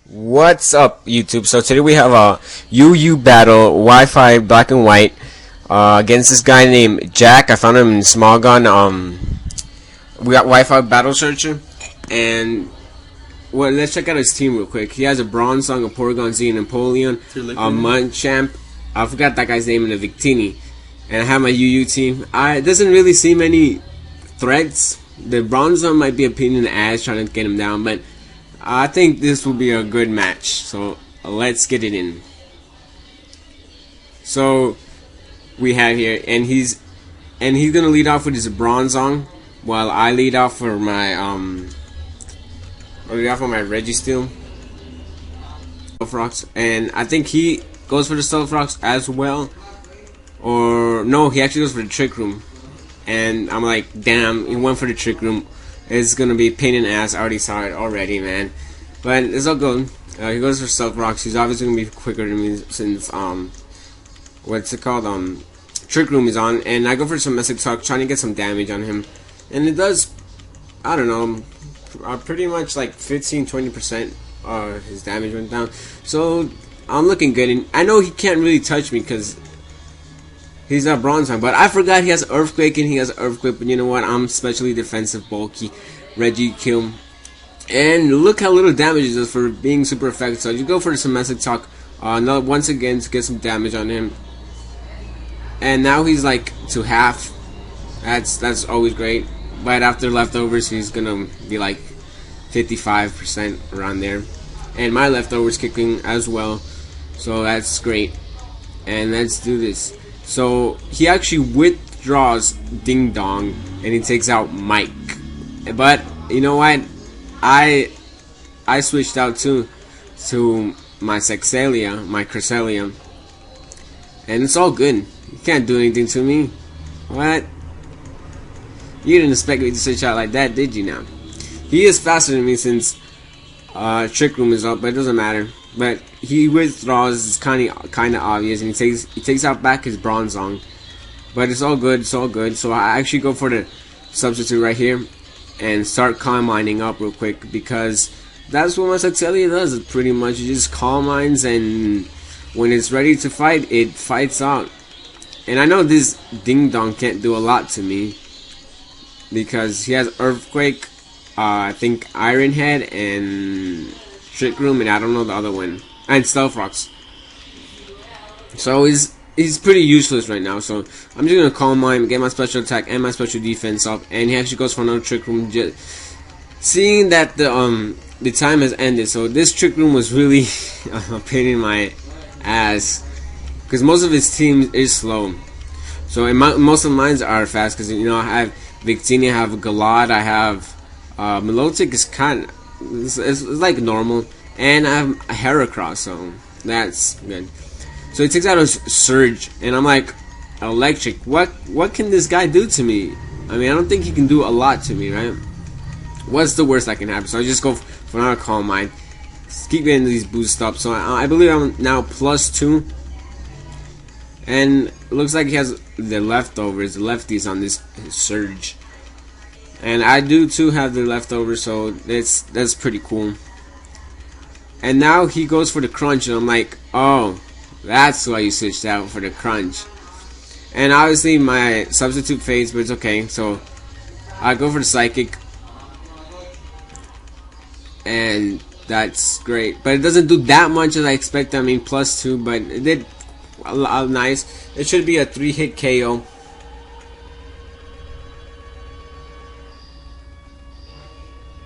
What's up, YouTube? So today we have a UU battle, Wi-Fi black and white, against this guy named Jack. I found him in Smogon. We got Wi-Fi battle searcher, and well, let's check out his team real quick. He has a Bronze Song, a Porygon Z, a Napoleon, a Munchamp. I forgot that guy's name, and a Victini. And I have my UU team. It doesn't really seem any threats. The Bronze Song might be a pain in the ass trying to get him down, but I think this will be a good match, so let's get it in. So we have here, and he's gonna lead off with his Bronzong, while I lead off for my Registeel Stealth, and I think he goes for the Stealth Rocks as well, or no, he actually goes for the Trick Room, and I'm like, damn, he went for the Trick Room. It's gonna be a pain in the ass. I already saw it already, man. But it's all good. He goes for Stealth Rocks. He's obviously gonna be quicker than me since what's it called? Trick Room is on, and I go for some Message Talk, trying to get some damage on him, and it does. I don't know, pretty much like 15-20%. His damage went down, so I'm looking good. And I know he can't really touch me because he's not Bronzong, but I forgot he has Earthquake and he has Earthquake. But you know what? I'm especially defensive, bulky, Registeel, and look how little damage it does for being super effective. So you go for some Message Talk, once again to get some damage on him. And now he's like to half. That's always great. But after leftovers, he's gonna be like 55% around there. And my leftovers kicking as well, so that's great. And let's do this. So he actually withdraws Ding Dong and he takes out Mike. But you know what? I switched out to my Sexalia, my Cresselia, and it's all good. You can't do anything to me. What? You didn't expect me to switch out like that, did you? Now he is faster than me since Trick Room is up, but it doesn't matter. But he withdraws. It's kind of obvious, and he takes out back his Bronzong. But it's all good. It's all good. So I actually go for the substitute right here and start calm mining up real quick, because that's what my Sexalia does. It pretty much just calm mines, and when it's ready to fight, it fights out. And I know this Ding Dong can't do a lot to me because he has Earthquake, I think Iron Head and Trick Room, and I don't know the other one, and Stealth Rocks. So he's pretty useless right now. So I'm just gonna calm mine, get my special attack and my special defense up, and he actually goes for another Trick Room. Just seeing that the time has ended, so this Trick Room was really a pain in my ass because most of his team is slow. So most of mine are fast because, you know, I have Victini, I have Galad, I have Milotic is it's like normal, and I have a Heracross, so that's good. So he takes out a Surge, and I'm like, electric. What can this guy do to me? I mean, I don't think he can do a lot to me, right? What's the worst that can happen? So I just go for another Calm Mind. Just keep getting these boosts up. So I believe I'm now +2, and it looks like he has the leftovers, the lefties on this Surge. And I do too have the leftovers, so that's pretty cool. And now he goes for the Crunch, and I'm like, oh, that's why you switched out for the Crunch. And obviously my substitute fades, but it's okay. So I go for the Psychic, and that's great. But it doesn't do that much as I expected. I mean, +2, but it did nice. It should be a 3-hit KO.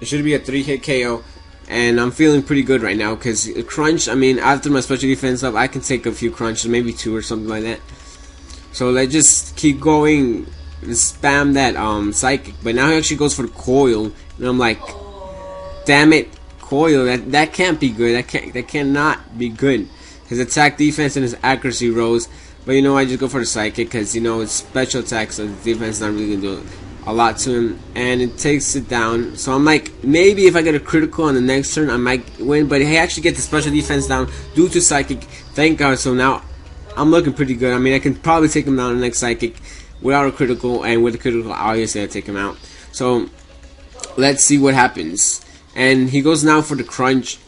It should be a 3-hit KO, and I'm feeling pretty good right now because Crunch, I mean, after my special defense up, I can take a few crunches, maybe 2 or something like that. So let's just keep going, spam that Psychic. But now he actually goes for the Coil, and I'm like, damn it, Coil, that can't be good. That cannot be good. His attack, defense, and his accuracy rose. But you know, I just go for the Psychic because, you know, it's special attack, so the defense is not really gonna do a lot to him, and it takes it down. So I'm like, maybe if I get a critical on the next turn, I might win. But he actually gets the special defense down due to Psychic. Thank God. So now I'm looking pretty good. I mean, I can probably take him down the next Psychic without a critical, and with a critical, obviously I take him out. So let's see what happens. And he goes now for the Crunch,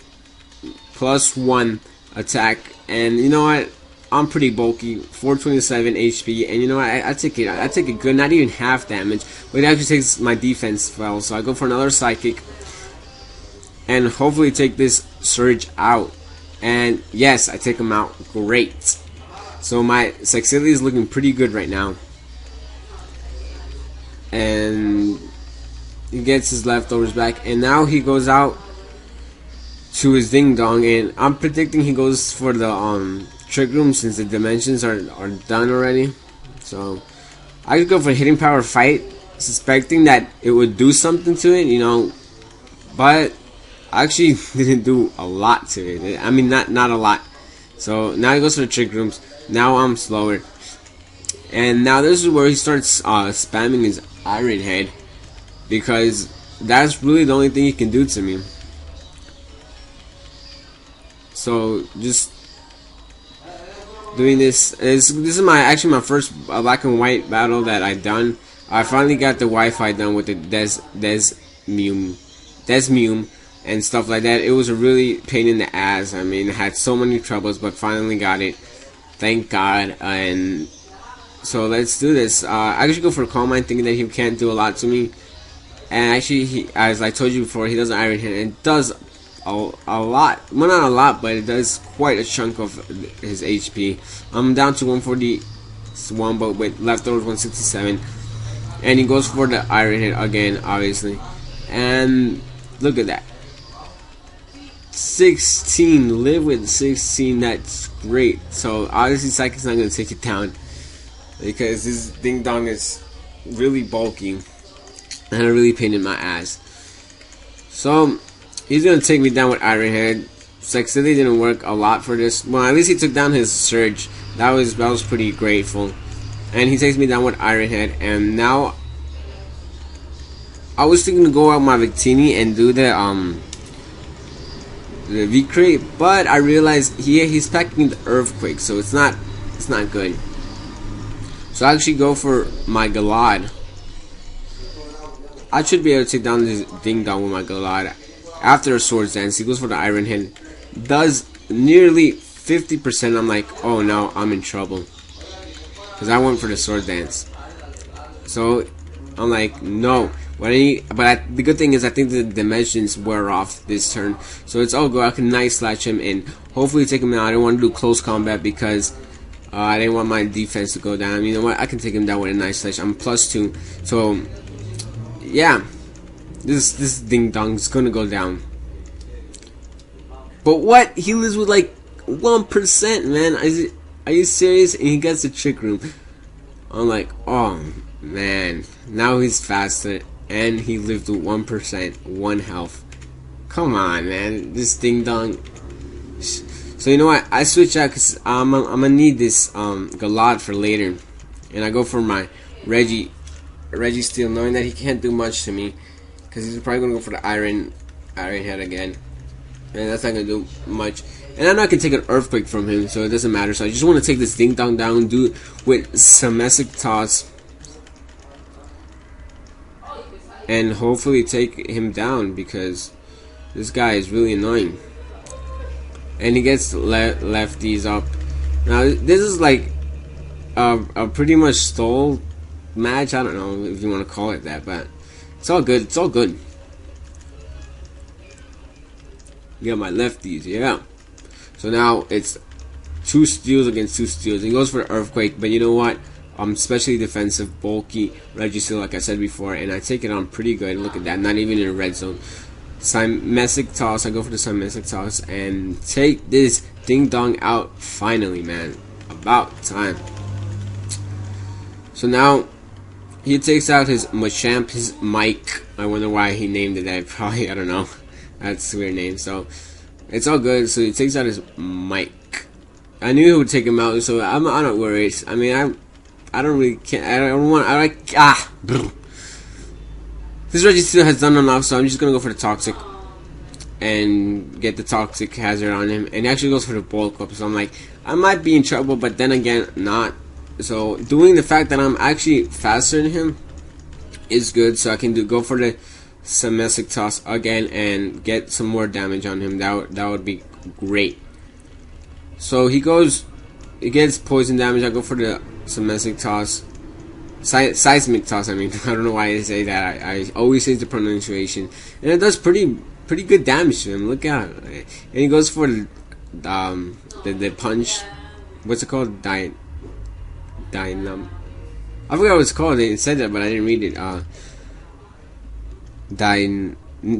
+1 attack, and you know what? I'm pretty bulky, 427 HP, and you know what? I take it. I take it good, not even half damage, but it actually takes my defense well. So I go for another psychic, and hopefully take this surge out. And yes, I take him out. Great. So my Saxility is looking pretty good right now, and he gets his leftovers back, and now he goes out to his ding dong, and I'm predicting he goes for the trick room since the dimensions are done already. So I could go for hitting power fight, suspecting that it would do something to it, you know, but actually didn't do a lot to it. I mean, not a lot. So now he goes for the trick rooms. Now I'm slower, and now this is where he starts spamming his Iron Head, because that's really the only thing he can do to me. So just doing this is actually my first black and white battle that I done. I finally got the Wi-Fi done with the Desmium and stuff like that. It was a really pain in the ass. I mean, I had so many troubles, but finally got it. Thank God. And so let's do this. I actually go for Calm Mind, thinking that he can't do a lot to me. And actually, he, as I told you before, he does an Iron Hand, and it does a lot. Well, not a lot, but it does quite a chunk of his HP. I'm down to 141, but with leftovers 167. And he goes for the Iron Hit again, obviously. And look at that. 16. Live with 16. That's great. So obviously Psychic's not going to take it down, because this ding dong is really bulky and a really pain in my ass. So he's going to take me down with Iron Head. Saxility didn't work a lot for this. Well, at least he took down his Surge. That was pretty grateful. And he takes me down with Iron Head. And now I was thinking to go out my Victini and do the V-Crate, but I realized he's packing the Earthquake, so it's not good. So I actually go for my Galad. I should be able to take down this ding dong with my Galad. After a Swords Dance, he goes for the Iron Hand. Does nearly 50%. I'm like, oh no, I'm in trouble, because I went for the Sword Dance. So I'm like, no. The good thing is I think the dimensions wear off this turn, so it's all good. I can Night Slash him and hopefully take him out. I didn't want to do close combat because I didn't want my defense to go down. You know what? I can take him down with a Night Slash. I'm +2, so yeah, this ding dong is gonna go down. But what? He lives with like 1%, man. Are you serious? And he gets the Trick Room. I'm like, oh man, now he's faster. And he lived with 1%, 1 health. Come on, man. This ding dong. So you know what? I switch out because I'm gonna need this Galad for later. And I go for my Reggie Steel, knowing that he can't do much to me, because he's probably gonna go for the Iron Head again. And that's not gonna do much. And I know I can take an Earthquake from him, so it doesn't matter. So I just want to take this ding dong down, do it with Semesic Toss, and hopefully take him down, because this guy is really annoying. And he gets lefties up. Now this is like a pretty much stole match. I don't know if you want to call it that, but it's all good. It's all good. You got my lefties, yeah. So now it's 2 steals against 2 steals. He goes for Earthquake, but you know what? I'm especially defensive, bulky, Registeel, like I said before, and I take it on pretty good. Look at that, not even in a red zone. Semesic Toss, I go for the Semesic Toss and take this ding dong out finally, man. About time. So now he takes out his Machamp, his Mike. I wonder why he named it that. Probably, I don't know. That's a weird name. So it's all good. So he takes out his Mike. I knew he would take him out, so I'm not worried. I mean, I don't really care. This Registeel has done enough, so I'm just gonna go for the Toxic and get the Toxic Hazard on him. And he actually goes for the Bulk Up, so I'm like, I might be in trouble, but then again, not. So doing the fact that I'm actually faster than him is good, so I can go for the submissive toss again and get some more damage on him. That would be great. So he gets poison damage. I go for the submissive toss. Seismic toss, I mean. I don't know why I say that. I always say the pronunciation. And it does pretty good damage to him. Look out. And he goes for the punch. What's it called? Dynam. I forgot what it's called. They said that, but I didn't read it.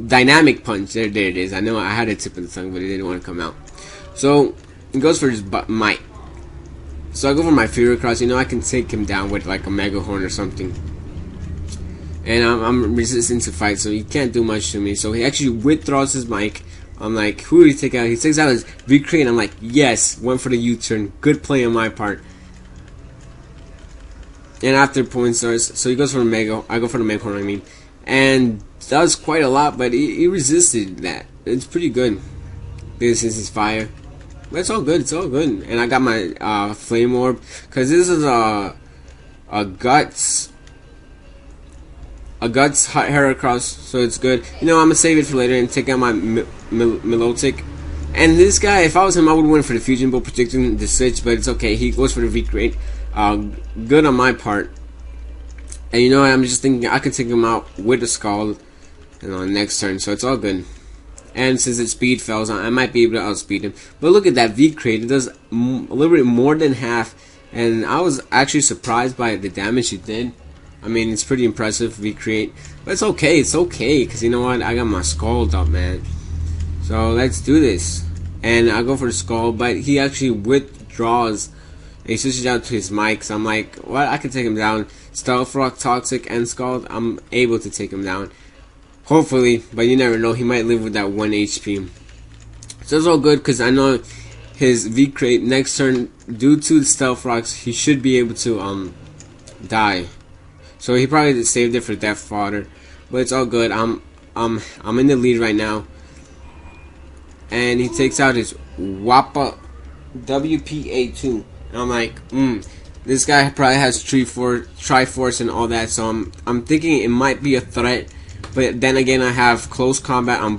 Dynamic punch. There it is. I know I had a tip of the tongue, but it didn't want to come out. So he goes for his might. So I go for my Fury Cross. You know, I can take him down with like a Mega Horn or something. And I'm resistant to fight, so he can't do much to me. So he actually withdraws his mic. I'm like, who did he take out? He takes out his V-Crate. I'm like, yes, went for the U-turn. Good play on my part. And after point starts, so he goes for the Mega. I go for the Mega Horn, I mean. And does quite a lot, but he resisted that. It's pretty good. This is his fire. But it's all good. It's all good. And I got my Flame Orb. Because this is a Guts Heracross, so it's good. You know, I'm gonna save it for later and take out my Milotic. And this guy, if I was him, I would win for the Fusion Bolt, predicting the switch, but it's okay. He goes for the V-Crate. Good on my part. And you know what, I'm just thinking I could take him out with a Scald, you know, next turn, so it's all good. And since its speed fails, I might be able to outspeed him. But look at that V-Crate, it does a little bit more than half. And I was actually surprised by the damage it did. I mean, it's pretty impressive, V-Crate. But it's okay, because you know what? I got my Scald up, man. So let's do this. And I go for the Scald, but he actually withdraws. He switches out to his mic, so I'm like, what? I can take him down. Stealth Rock, Toxic, and Scald, I'm able to take him down. Hopefully, but you never know. He might live with that 1 HP. So it's all good, because I know his V-Crate next turn, due to the Stealth Rocks, he should be able to die. So he probably saved it for Death Fodder, but it's all good. I'm in the lead right now, and he takes out his Wappa WPA2, and I'm like, this guy probably has Triforce and all that. So I'm thinking it might be a threat, but then again I have close combat on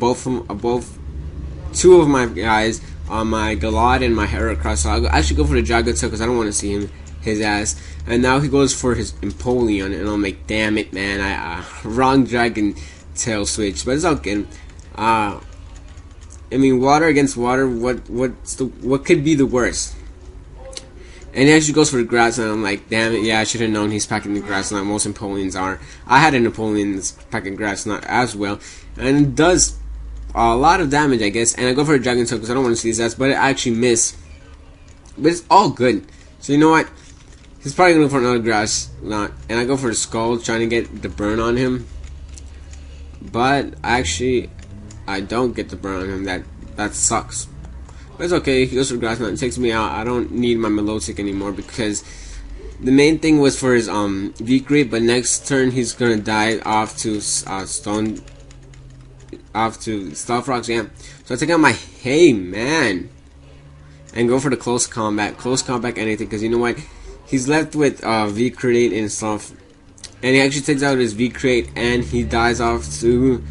two of my guys, on my Galad and my Heracross. So I'll actually go for the Dragon Tail because I don't want to see his ass. And now he goes for his Empoleon, and I'm like, damn it, man, I wrong Dragon Tail switch, but it's all good. I mean, water against water, what could be the worst? And he actually goes for the Grassland. I'm like, damn it, yeah, I should have known he's packing the Grassland. Most Empoleons are. I had an Empoleon that's packing Grassland as well, and it does a lot of damage, I guess. And I go for the Dragon Tail because I don't want to see his ass, but it actually missed. But it's all good. So you know what? He's probably going to go for another Grass Knot. And I go for the Skull, trying to get the burn on him. But actually, I don't get the burn on him. That sucks. But it's okay. He goes for Grass Knot. It takes me out. I don't need my Milotic anymore, because the main thing was for his V-Crate. But next turn, he's going to die off to Stealth Rocks. Yeah. So I take out my man. And go for the close combat anything, because you know what, he's left with V-Crate and stuff, and he actually takes out his V-Crate and he dies off to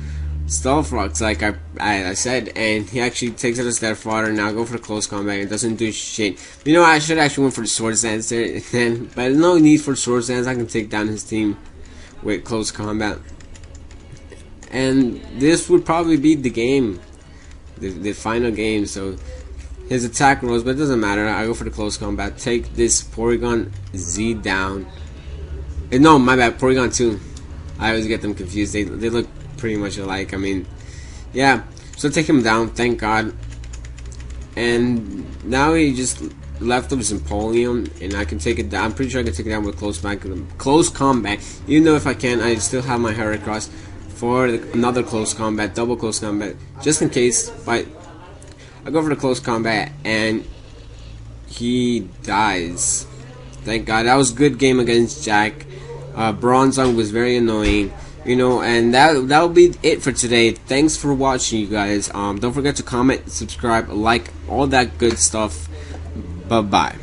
Stealth Rocks, like I said, and he actually takes out his Death Fodder. Now I go for the close combat. It doesn't do shit. You know, I should actually went for the Swords Dance there, but no need for Swords Dance. I can take down his team with close combat, and this would probably be the game, the final game. So his attack rose, but it doesn't matter. I go for the close combat. Take this Porygon Z down. No, my bad. Porygon 2. I always get them confused. They look pretty much alike. I mean, yeah. So take him down. Thank God. And now he just left with his Empoleon, and I can take it down. I'm pretty sure I can take it down with close combat. Even though if I can, I still have my Heracross for another close combat, double close combat, just in case. But I go for the close combat, and he dies. Thank God. That was a good game against Jack. Bronzong was very annoying, you know, and that'll be it for today. Thanks for watching, you guys. Don't forget to comment, subscribe, like, all that good stuff. Bye bye.